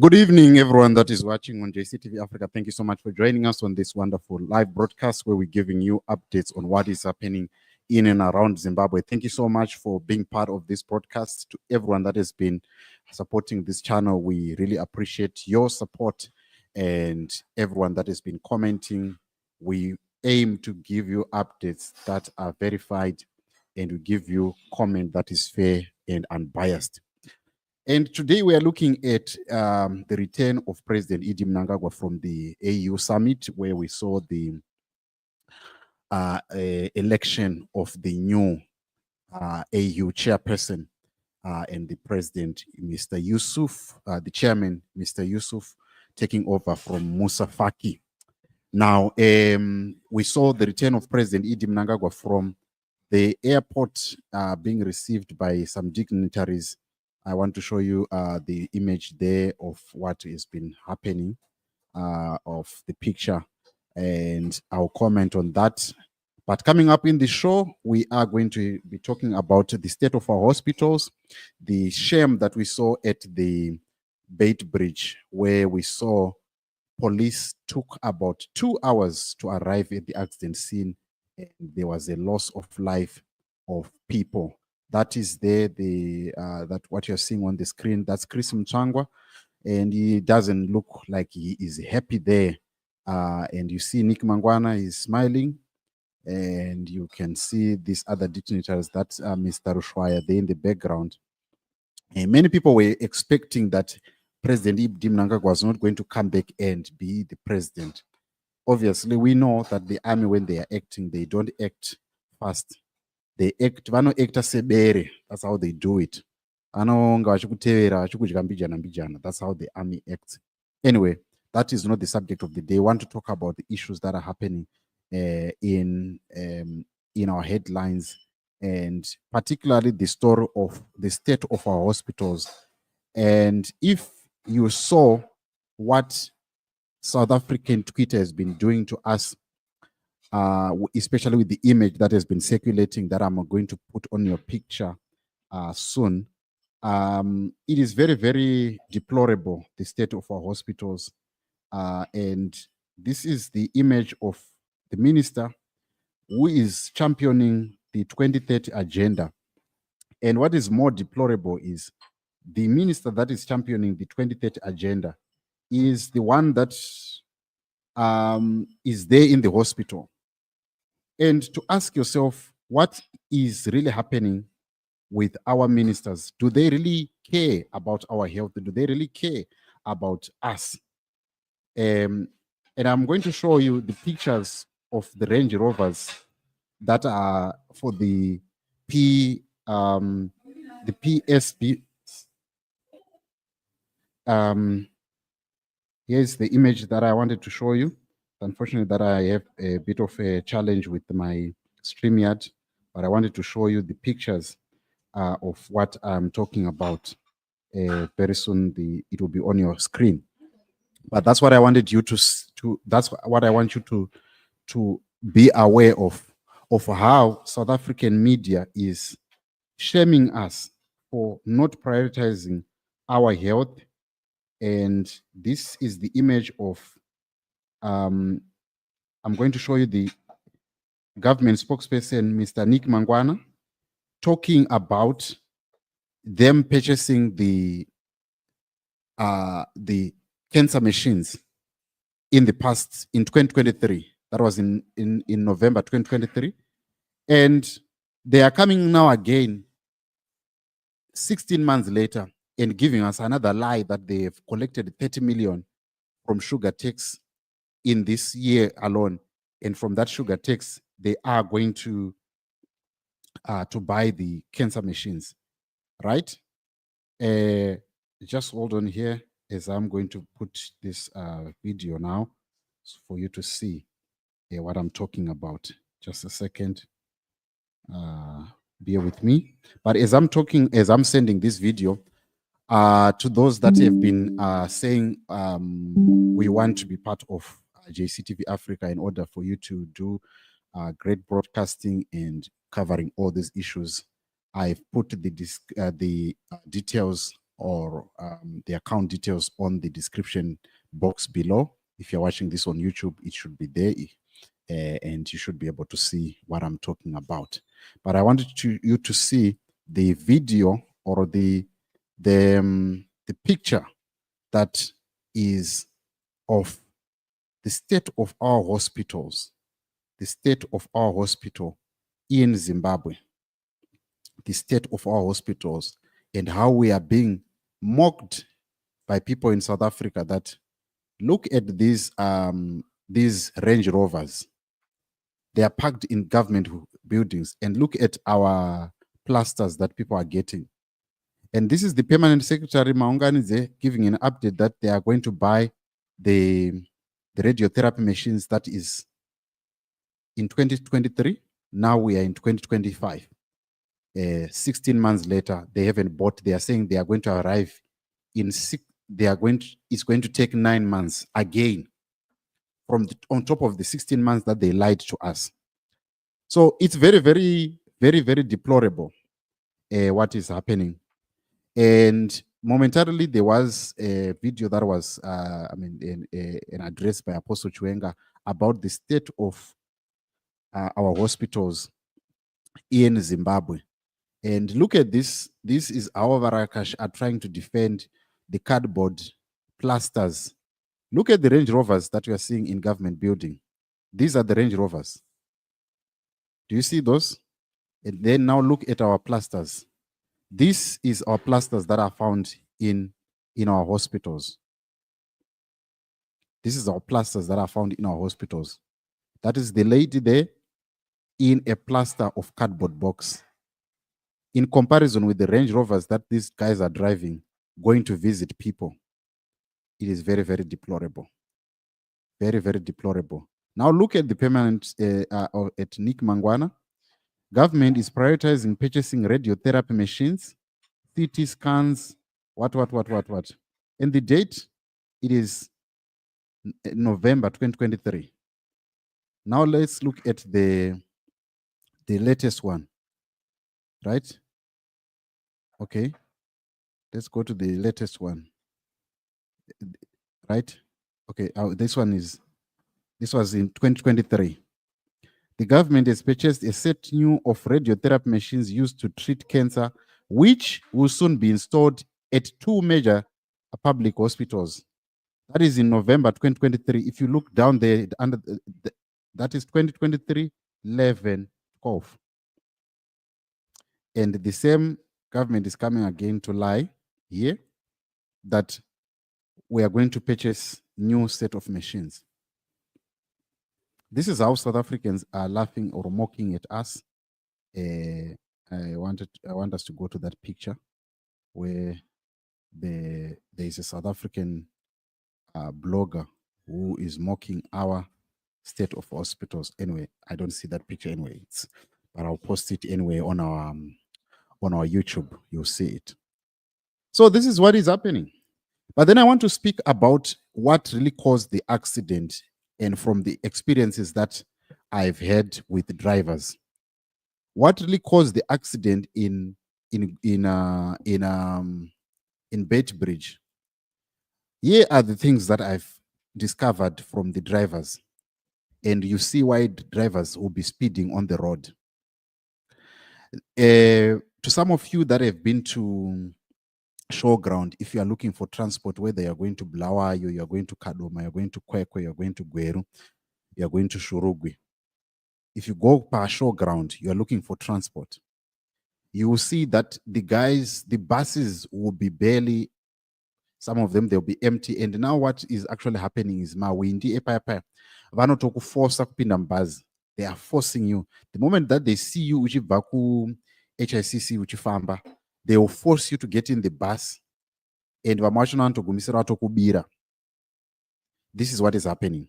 Good evening, everyone that is watching on JCTV Africa. Thank you so much for joining us on this wonderful live broadcast where we're giving you updates on what is happening in and around Zimbabwe. Thank you so much for being part of this broadcast. To everyone that has been supporting this channel, we really appreciate your support, and everyone that has been commenting. We aim to give you updates that are verified, and we give you comment that is fair and unbiased. And today we are looking at the return of President ED Mnangagwa from the AU summit, where we saw the election of the new AU chairperson and the president, Mr. Yusuf, the chairman, Mr. Yusuf, taking over from Musa Faki. Now, we saw the return of President ED Mnangagwa from the airport being received by some dignitaries. I want to show you the image there of what has been happening, of the picture, and I'll comment on that. But coming up in the show, we are going to be talking about the state of our hospitals, the shame that we saw at the Bait Bridge, where we saw police took about 2 hours to arrive at the accident scene, and there was a loss of life of people. That is there, that what you're seeing on the screen, that's Chris Mchangwa, and he doesn't look like he is happy there. And you see Nick Mangwana is smiling, and you can see these other dignitaries, that's Mr. Rushwaya there in the background. And many people were expecting that President ED Mnangagwa was not going to come back and be the president. Obviously, we know that the army, when they are acting, they don't act fast. They act, vano acta sebere. That's how they do it. That's how the army acts. Anyway, that is not the subject of the day. I want to talk about the issues that are happening in our headlines, and particularly the story of the state of our hospitals. And if you saw what South African Twitter has been doing to us, especially with the image that has been circulating that I'm going to put on your picture soon, it is very, very deplorable, the state of our hospitals. And this is the image of the minister who is championing the 2030 agenda. And what is more deplorable is the minister that is championing the 2030 agenda is the one that is there in the hospital. And to ask yourself, what is really happening with our ministers? Do they really care about our health? Do they really care about us? And I'm going to show you the pictures of the Range Rovers that are for the PSB. Here's the image that I wanted to show you. Unfortunately, that I have a bit of a challenge with my StreamYard, but I wanted to show you the pictures of what I'm talking about. Very soon, it will be on your screen. But that's what I wanted you to. That's what I want you to be aware of how South African media is shaming us for not prioritizing our health. And this is the image of. I'm going to show you the government spokesperson, Mr. Nick Mangwana, talking about them purchasing the cancer machines in the past, in 2023. That was in November 2023. And they are coming now again, 16 months later, and giving us another lie that they've collected 30 million from sugar tax in this year alone. And from that sugar tax, they are going to buy the cancer machines, right? Just hold on here as I'm going to put this video now for you to see what I'm talking about. Just a second. Bear with me. But as I'm sending this video, to those that have been saying we want to be part of JCTV Africa in order for you to do great broadcasting and covering all these issues, I've put the details or the account details on the description box below. If you're watching this on YouTube, it should be there, and you should be able to see what I'm talking about. But I wanted you to see the video or the picture that is of the state of our hospitals, the state of our hospital in Zimbabwe, the state of our hospitals, and how we are being mocked by people in South Africa that look at these Range Rovers. They are parked in government buildings, and look at our plasters that people are getting. And this is the Permanent Secretary Maunganize giving an update that they are going to buy the radiotherapy machines that is in 2023. Now we are in 2025. 16 months later, they haven't bought. They are saying they are going to arrive in it's going to take 9 months again on top of the 16 months that they lied to us. So it's very, very, very, very deplorable what is happening. And momentarily, there was a video that was, an address by Apostle Chwenga about the state of our hospitals in Zimbabwe. And look at this. This is our Varakash are trying to defend the cardboard plasters. Look at the Range Rovers that you are seeing in government building. These are the Range Rovers. Do you see those? And then now look at our plasters. This is our plasters that are found in our hospitals. This is our plasters that are found in our hospitals. That is the lady there in a plaster of cardboard box. In comparison with the Range Rovers that these guys are driving, going to visit people, it is very, very deplorable. Very, very deplorable. Now look at the permanent at Nick Mangwana. Government is prioritizing purchasing radiotherapy machines, CT scans, what. And the date, it is November 2023. Now let's look at the latest one, right? Okay, let's go to the latest one, right? Okay, this was in 2023. The government has purchased a set new of radiotherapy machines used to treat cancer, which will soon be installed at 2 major public hospitals. That is in November 2023. If you look down there, under that is 2023, 11, 12. And the same government is coming again to lie here that we are going to purchase new set of machines. This is how South Africans are laughing or mocking at us. I want us to go to that picture where there is a South African blogger who is mocking our state of hospitals. Anyway, I don't see that picture anyway, but I'll post it anyway on our YouTube. You'll see it. So this is what is happening. But then I want to speak about what really caused the accident, and from the experiences that I've had with drivers. What really caused the accident in Beitbridge? Here are the things that I've discovered from the drivers, and you see why drivers will be speeding on the road. To some of you that have been to showground, if you are looking for transport, whether you're going to Bulawayo, you're going to Kadoma, you're going to Kwekwe, you're going to Gweru, you're going to Shurugwi. If you go per showground, you're looking for transport. You will see that the buses will be barely, some of them, they'll be empty. And now what is actually happening is they are forcing you. The moment that they see you, HICC, uchifamba, they will force you to get in the bus, and this is what is happening.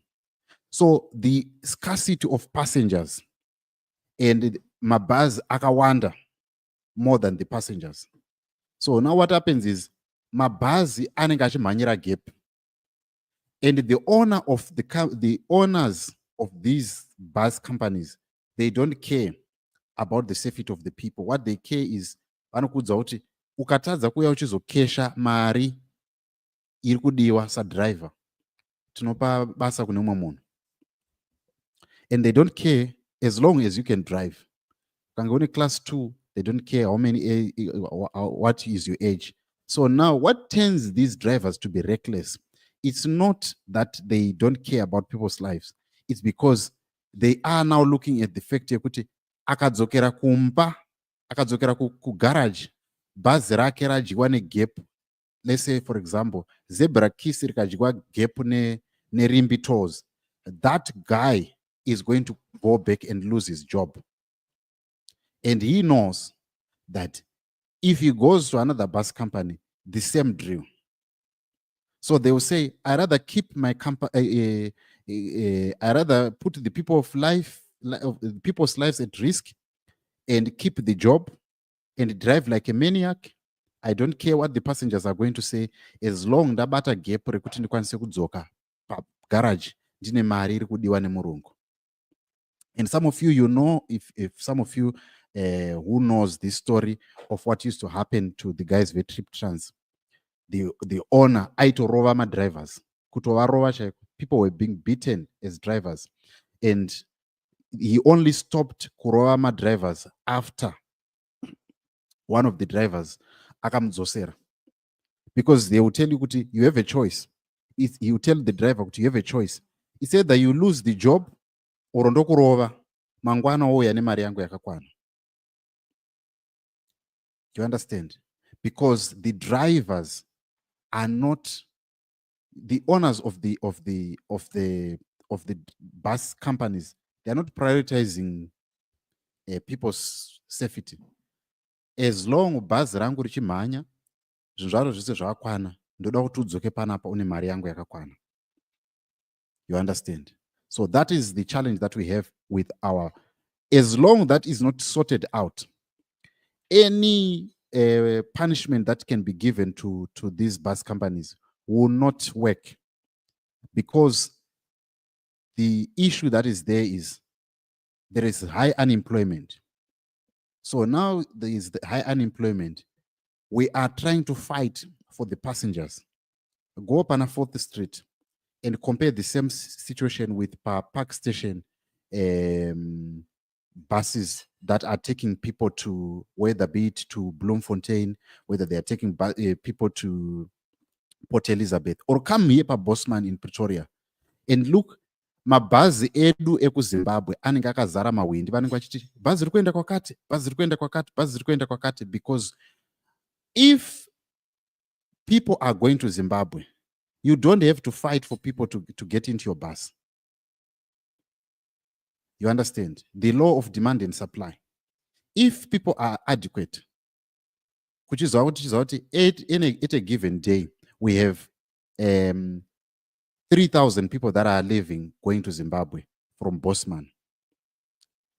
So the scarcity of passengers and mabaz akawanda more than the passengers. So now what happens is mabazi anengachi manyira gap, and the owners of these bus companies, they don't care about the safety of the people. What they care is vanokudza kuti ukatadza kuuya uchizokesha mari iri kudiwa sadriver, tinopa basa kune umwe munhu. And they don't care as long as you can drive. Ukanga une class 2, they don't care how many what is your age. So now what turns these drivers to be reckless, it's not that they don't care about people's lives. It's because they are now looking at the fact yekuti akadzokera kumba, akadzokera kugarage, bhazi rake radyiwa negap. Let's say, for example, zebra kiss rikadyiwa gap nerimbi tolls. That guy is going to go back and lose his job. And he knows that if he goes to another bus company, the same drill. So they will say, I rather keep my company, I rather put the people's lives at risk and keep the job and drive like a maniac. I don't care what the passengers are going to say, as long ndabata gap rekuti ndikwanise kudzoka garage ndine mari iri kudiwa nemurungu. And some of you, you know, if some of you who knows this story of what used to happen to the guys with Trip Trans, the owner aitorova ma drivers, kutovarova chaiko. People were being beaten as drivers, and he only stopped kurova ma drivers after one of the drivers akamdzosera, because they will tell you kuti you have a choice. He will tell the driver kuti you have a choice. He said that you lose the job or ndokurova mangwana ouya nemari yangu yakakwana. You understand? Because the drivers are not the owners of the bus companies. They are not prioritizing people's safety. As long bhazi rangu richimhanya zvinhu zvaro zvese zvakakwana, ndoda kuti udzoke panapa une mari yangu yakakwana. You understand? So that is the challenge that we have with our, as long that is not sorted out, any punishment that can be given to these bus companies will not work, because the issue that is there is high unemployment. So now there is the high unemployment. We are trying to fight for the passengers. Go up on a 4th Street and compare the same situation with Park Station buses that are taking people to, whether be it to Bloemfontein, whether they are taking people to Port Elizabeth, or come here pa Bosman in Pretoria, and look, mabhazi edu ekuZimbabwe anenge akazara mawindi, vanenge vachiti bhazi riri kuenda kwakati, bhazi riri kuenda kwakati, bhazi riri kuenda kwakati. Because if people are going to Zimbabwe, you don't have to fight for people to get into your bus. You understand? The law of demand and supply. If people are adequate, which is what at a given day, we have 3,000 people that are leaving going to Zimbabwe from Bosman.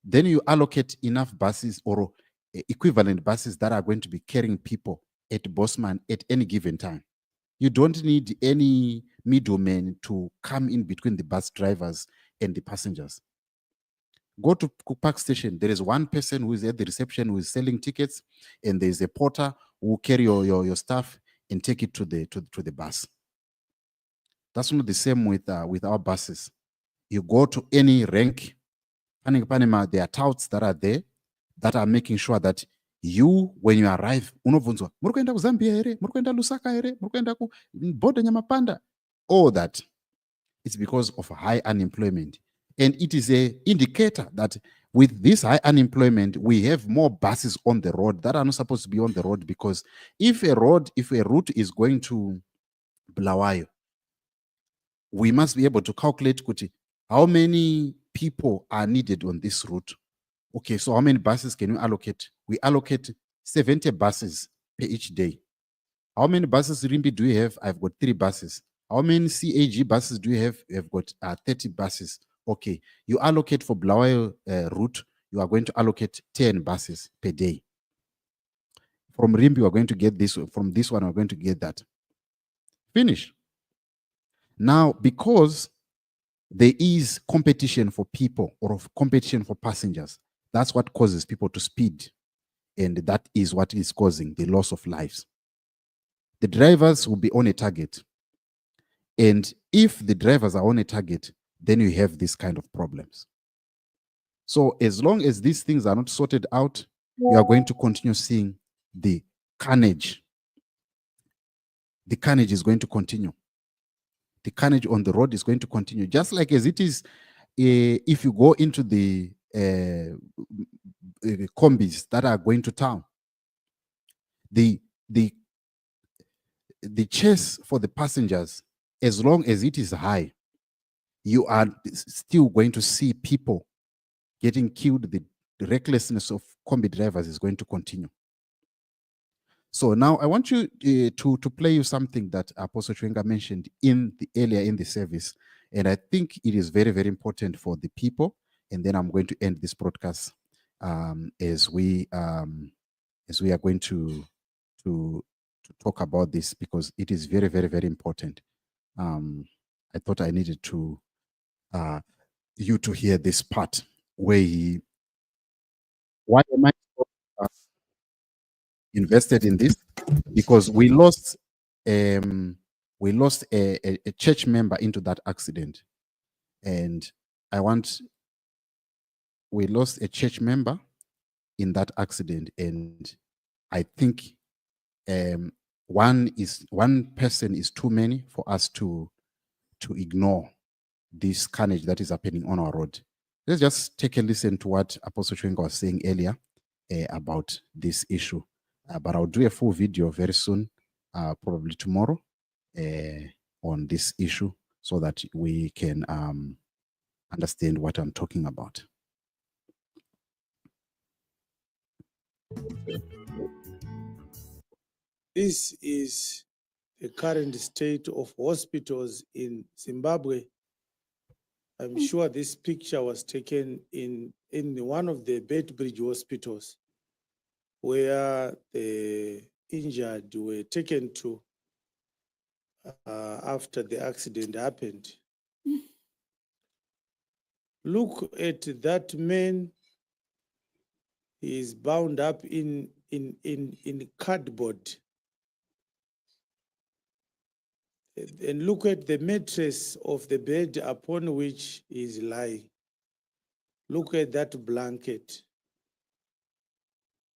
Then you allocate enough buses or equivalent buses that are going to be carrying people at Bosman at any given time. You don't need any middlemen to come in between the bus drivers and the passengers. Go to Park Station. There is one person who is at the reception who is selling tickets, and there is a porter who will carry your stuff and take it to the bus. That's not the same with our buses. You go to any rank, there are touts that are there that are making sure that you, when you arrive, unovunzwa, muri kuenda kuZambia here, muri kuenda Lusaka here, muri kuenda ku Boda Nyamapanda. All that, it's because of high unemployment. And it is an indicator that with this high unemployment, we have more buses on the road that are not supposed to be on the road, because if a route is going to Bulawayo, we must be able to calculate how many people are needed on this route. Okay, so how many buses can we allocate? We allocate 70 buses per each day. How many buses Rimbi do you have? I've got 3 buses. How many CAG buses do you have? You've got 30 buses. Okay, you allocate for Bulawayo route, you are going to allocate 10 buses per day. From Rimbi, we are going to get this. From this one, we're going to get that. Finish. Now, because there is competition for people or of competition for passengers, that's what causes people to speed. and that is what is causing the loss of lives. The drivers will be on a target. And if the drivers are on a target, then you have these kind of problems. So as long as these things are not sorted out, you are going to continue seeing the carnage. The carnage is going to continue. The carnage on the road is going to continue, just like as it is if you go into the combis that are going to town. The chase for the passengers, as long as it is high, you are still going to see people getting killed. The recklessness of combi drivers is going to continue. So now I want you to play you something that Apostle Chwenga mentioned earlier in the service, and I think it is very, very important for the people. And then I'm going to end this broadcast as we are going to talk about this, because it is very, very, very important. I thought I needed to you to hear this part where why am I invested in this? Because we lost a church member into that accident, and we lost a church member in that accident, and I think one person is too many for us to ignore this carnage that is happening on our road. Let's just take a listen to what Apostle Chwenga was saying earlier about this issue. But I'll do a full video very soon, probably tomorrow, on this issue, so that we can understand what I'm talking about. This is the current state of hospitals in Zimbabwe. I'm sure this picture was taken in one of the Bedbridge hospitals, where the injured were taken to after the accident happened. Look at that man. He is bound up in cardboard. And look at the mattress of the bed upon which he is lying. Look at that blanket.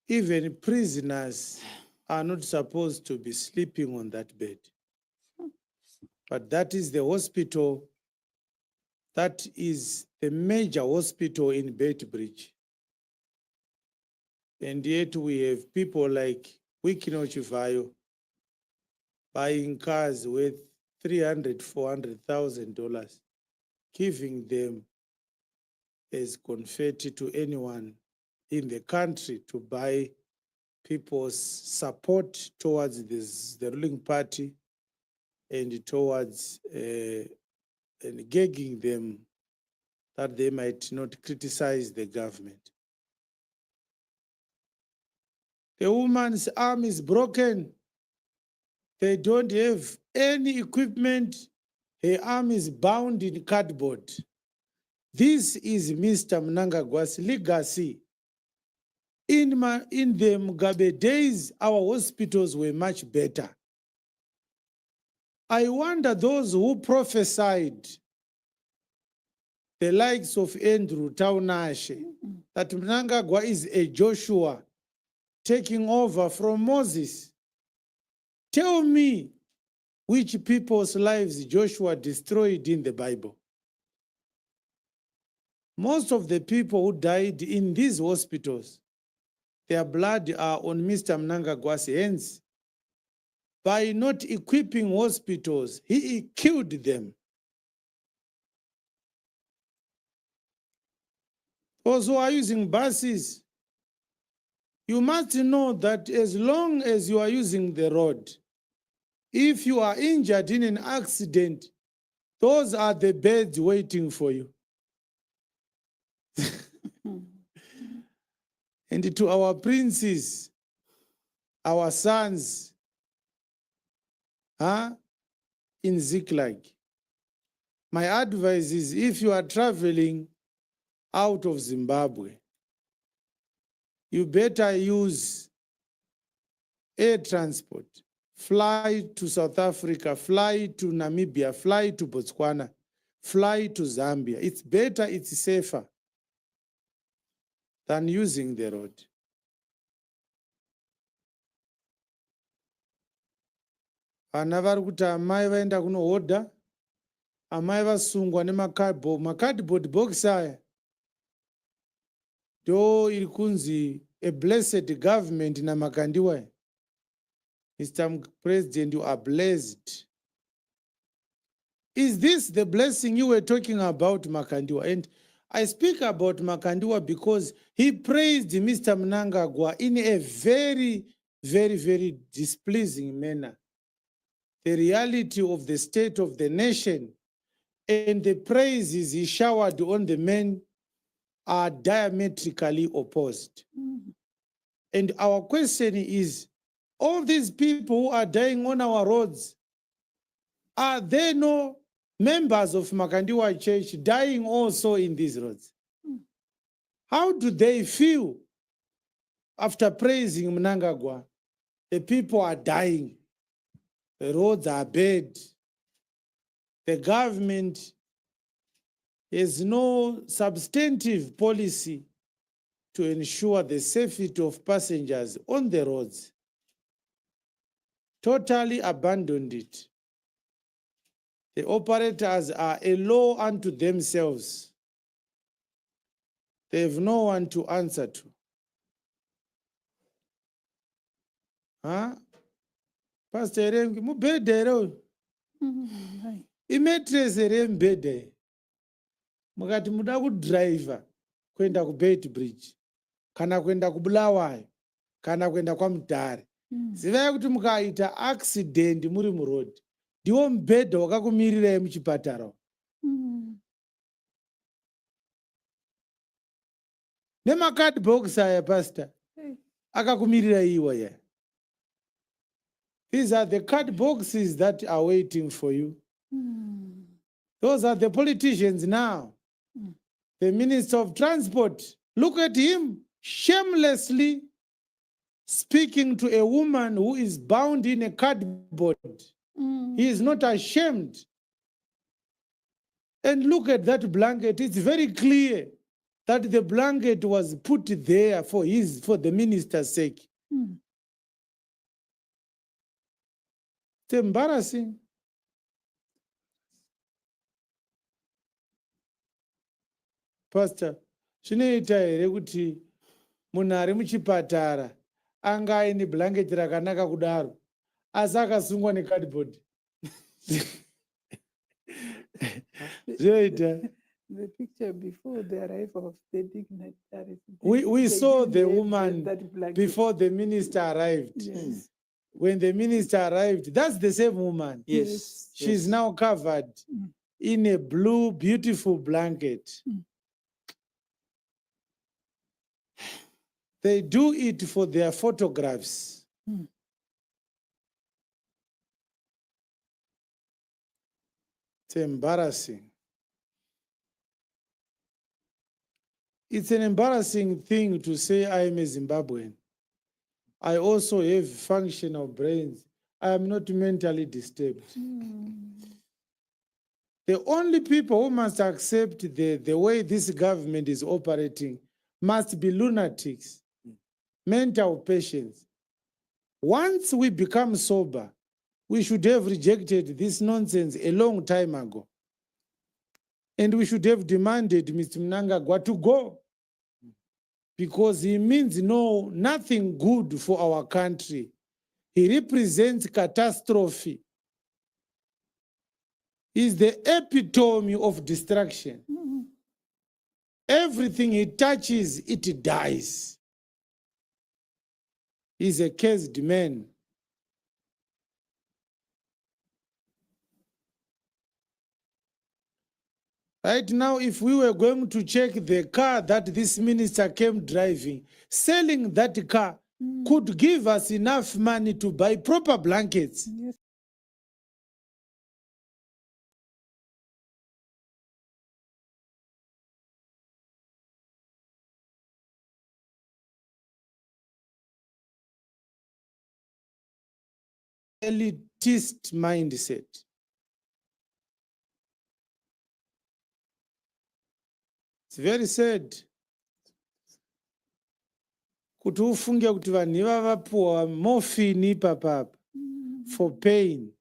Even prisoners are not supposed to be sleeping on that bed. But that is the hospital, that is the major hospital in Bedbridge. And yet we have people like Wikino Chivayo buying cars worth $300,000, $400,000, giving them as confetti to anyone in the country to buy people's support towards the ruling party and towards and gagging them that they might not criticize the government. The woman's arm is broken. They don't have any equipment. Her arm is bound in cardboard. This is Mr. Mnangagwa's legacy. In the Mugabe days, our hospitals were much better. I wonder those who prophesied, the likes of Andrew Taunashe, that Mnangagwa is a Joshua taking over from Moses. Tell me which people's lives Joshua destroyed in the Bible. Most of the people who died in these hospitals, their blood are on Mr. Mnangagwa's hands. By not equipping hospitals, he killed them. Those who are using buses, you must know that as long as you are using the road, if you are injured in an accident, those are the beds waiting for you. And to our princes, our sons, in Ziklag, my advice is, if you are traveling out of Zimbabwe, you better use air transport. Fly to South Africa, fly to Namibia, fly to Botswana, fly to Zambia. It's better, it's safer than using the road. Vana vari kuti amai vaenda kunohodha, amai vasungwa nemakadhibhodhi box aya. Do iri kunzi a blessed government namakandiwa. Mr. President, you are blessed. Is this the blessing you were talking about, Makandiwa? And I speak about Makandiwa because he praised Mr. Mnangagwa in a very, very, very displeasing manner. The reality of the state of the nation and the praises he showered on the men are diametrically opposed. And our question is, all these people who are dying on our roads, are there no members of Makandiwa Church dying also in these roads? How do they feel after praising Mnangagwa? The people are dying. The roads are bad. The government has no substantive policy to ensure the safety of passengers on the roads. Totally abandoned it. The operators are a law unto themselves. They have no one to answer to. Huh? Pastor Erengi, mubedero. Imetrese rembede. Mukati muda kudriver kwenda ku Bait Bridge, kana kwenda ku Bulawayo, kana kwenda kwa Mutare. Zivai kuti mukaita accident muri muroad, ndiwo mbedha wakakumirirai muchipatara. Nemakadi box aya pastor akakumirirai iwa ya. These are the card boxes that are waiting for you. Those are the politicians now. The Minister of Transport, look at him shamelessly speaking to a woman who is bound in a cardboard. He is not ashamed. And look at that blanket. It's very clear that the blanket was put there for the minister's sake. It's embarrassing. Pastor, zvinoita here kuti munhu ari muchipatara anga aine blanket rakanaka kudaro asi akasungwa necardboard? Zvinoita. The picture before the arrival of the dignitaries. We saw the woman before the minister arrived. Yes. When the minister arrived, that's the same woman. Yes. She's now covered in a blue, beautiful blanket. They do it for their photographs. It's embarrassing. It's an embarrassing thing to say I am a Zimbabwean. I also have functional brains. I am not mentally disturbed. The only people who must accept the way this government is operating must be lunatics, mental patients. Once we become sober, we should have rejected this nonsense a long time ago. And we should have demanded Mr. Mnangagwa to go, because he means nothing good for our country. He represents catastrophe. He's the epitome of destruction. Everything he touches, it dies. He's a cursed man. Right now, if we were going to check the car that this minister came driving, selling that car could give us enough money to buy proper blankets. Yes. elitist mindset. It's very sad. Kuti ufunge kuti vanhu ivava vapuwa morphine ipapapa for pain.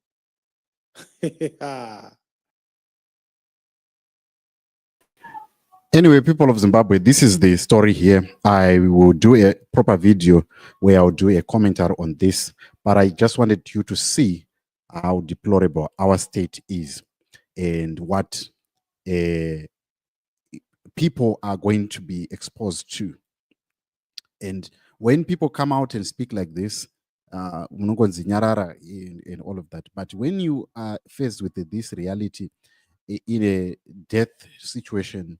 Anyway, people of Zimbabwe, this is the story here. I will do a proper video where I'll do a commentary on this, but I just wanted you to see how deplorable our state is and what people are going to be exposed to. And when people come out and speak like this, munongonzi nyarara and all of that, but when you are faced with this reality in a death situation,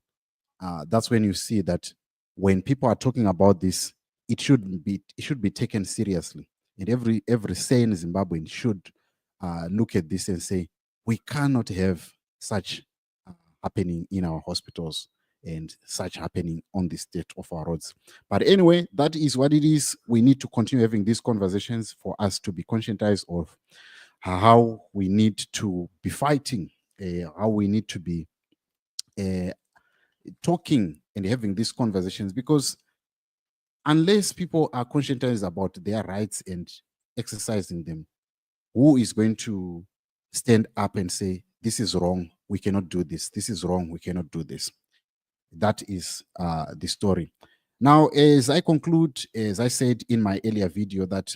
that's when you see that when people are talking about this, it should be taken seriously. And every sane Zimbabwean should look at this and say, we cannot have such happening in our hospitals and such happening on the state of our roads. But anyway, that is what it is. We need to continue having these conversations for us to be conscientized of how we need to be fighting, how we need to be talking and having these conversations, because unless people are conscientized about their rights and exercising them, who is going to stand up and say, this is wrong, we cannot do this, this is wrong, we cannot do this? That is the story. Now, as I conclude, as I said in my earlier video, that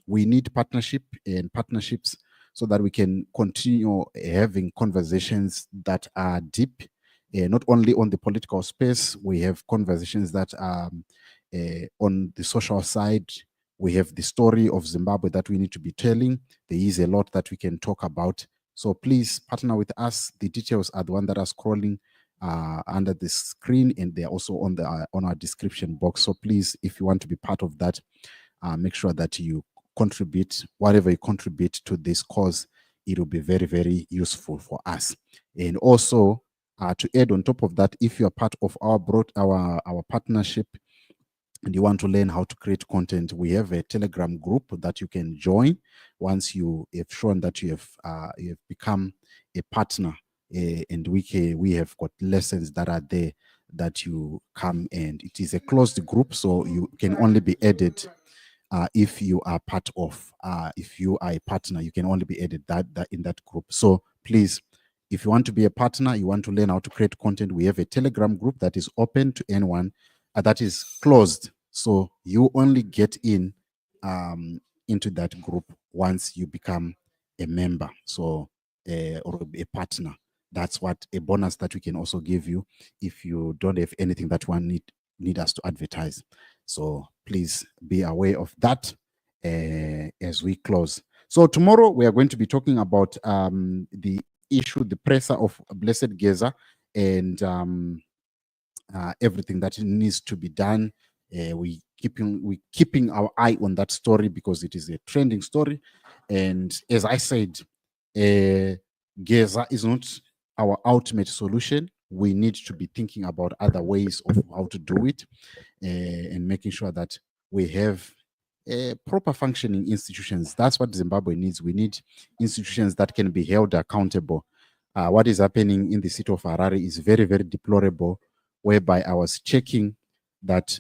we need partnership and partnerships so that we can continue having conversations that are deep, not only on the political space. We have conversations that are on the social side. We have the story of Zimbabwe that we need to be telling. There is a lot that we can talk about. So please partner with us. The details are the one that are scrolling under the screen, and they're also on our description box. So please, if you want to be part of that, make sure that you contribute. Whatever you contribute to this cause, it will be very, very useful for us. And also, to add on top of that, if you are part of our partnership and you want to learn how to create content, we have a Telegram group that you can join once you have shown that you have become a partner. And we have got lessons that are there that you come, and it is a closed group, so you can only be added if you are part of. If you are a partner, you can only be added that in that group. So please, if you want to be a partner, you want to learn how to create content, we have a Telegram group that is open to anyone, that is closed. So you only get in into that group once you become a member, so or a partner. That's what a bonus that we can also give you if you don't have anything that one need us to advertise. So please be aware of that as we close. So tomorrow we are going to be talking about the issue, the pressure of Blessed Geza, and everything that needs to be done. We keeping our eye on that story because it is a trending story. And as I said, Geza is not our ultimate solution. We need to be thinking about other ways of how to do it, and making sure that we have proper functioning institutions. That's what Zimbabwe needs. We need institutions that can be held accountable. What is happening in the city of Harare is very, very deplorable, whereby I was checking that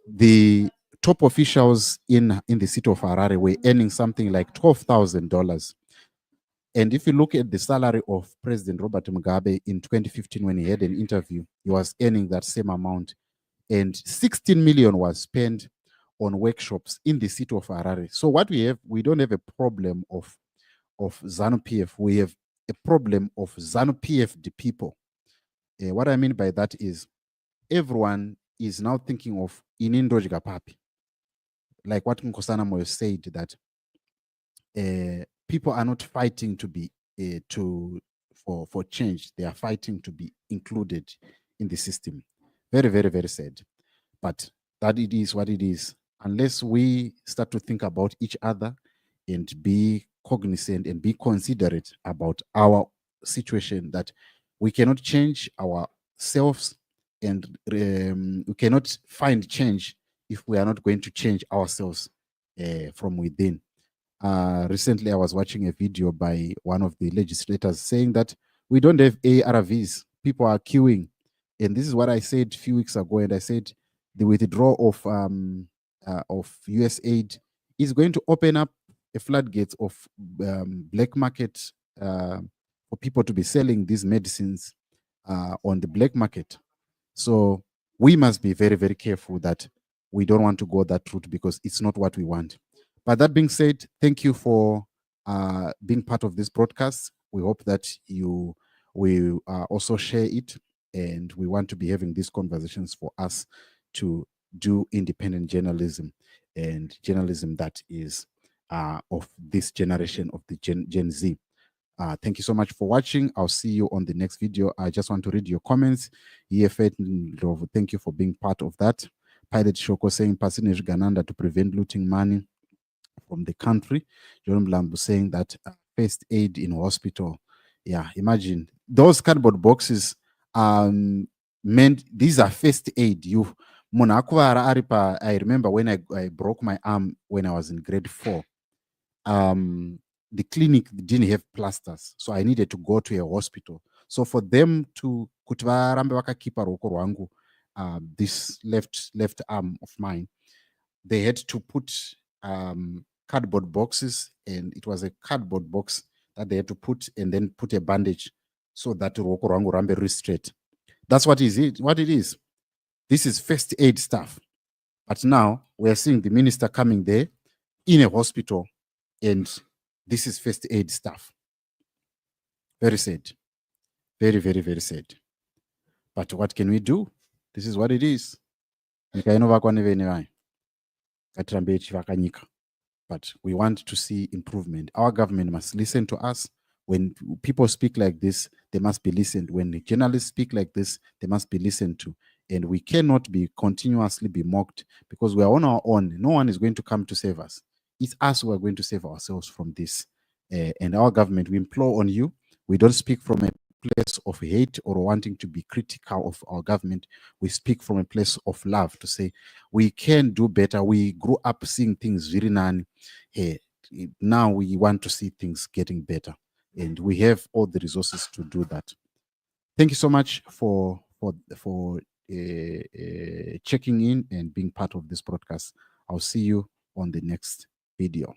the top officials in the city of Harare were earning something like $12,000. And if you look at the salary of President Robert Mugabe in 2015, when he had an interview, he was earning that same amount. And 16 million was spent on workshops in the city of Harare. So what we have, we don't have a problem of ZANU-PF. We have a problem of ZANU-PF, the people. What I mean by that is everyone is now thinking of Inindojga Papi. Like what Nkosana Moyo said, that people are not fighting to be for change. They are fighting to be included in the system. Very, very, very sad. But that it is what it is. Unless we start to think about each other and be cognizant and be considerate about our situation, that we cannot change ourselves, and we cannot find change if we are not going to change ourselves from within. Recently, I was watching a video by one of the legislators saying that we don't have ARVs. People are queuing. And this is what I said a few weeks ago. And I said the withdrawal of US aid is going to open up a floodgate of black market for people to be selling these medicines on the black market. So we must be very, very careful that we don't want to go that route because it's not what we want. But that being said, thank you for being part of this broadcast. We hope that you will also share it, and we want to be having these conversations for us to do independent journalism and journalism that is of this generation of the Gen Z. Thank you so much for watching. I'll see you on the next video. I just want to read your comments. Thank you for being part of that. Pilot Shoko saying Pasinage Gananda to prevent looting money from the country. John Mlambu saying that first aid in hospital. Yeah, imagine those cardboard boxes meant these are first aid. You I remember when I broke my arm when I was in grade 4. The clinic didn't have plasters, so I needed to go to a hospital. So for them to kuti varambe vakakipa ruoko rwangu, this left arm of mine, they had to put cardboard boxes, and it was a cardboard box that they had to put and then put a bandage so that ruoko rwangu rambe straight. That's what it is. This is first aid stuff. But now we are seeing the minister coming there in a hospital, and this is first aid stuff. Very sad. Very, very, very sad. But what can we do? This is what it is. But we want to see improvement. Our government must listen to us. When people speak like this, they must be listened. When the journalists speak like this, they must be listened to. And we cannot be continuously be mocked because we are on our own. No one is going to come to save us. It's us who are going to save ourselves from this. And our government, we implore on you. We don't speak from a place of hate or wanting to be critical of our government. We speak from a place of love to say we can do better. We grew up seeing things very nani. Now we want to see things getting better, and we have all the resources to do that. Thank you so much for checking in and being part of this broadcast. I'll see you on the next video.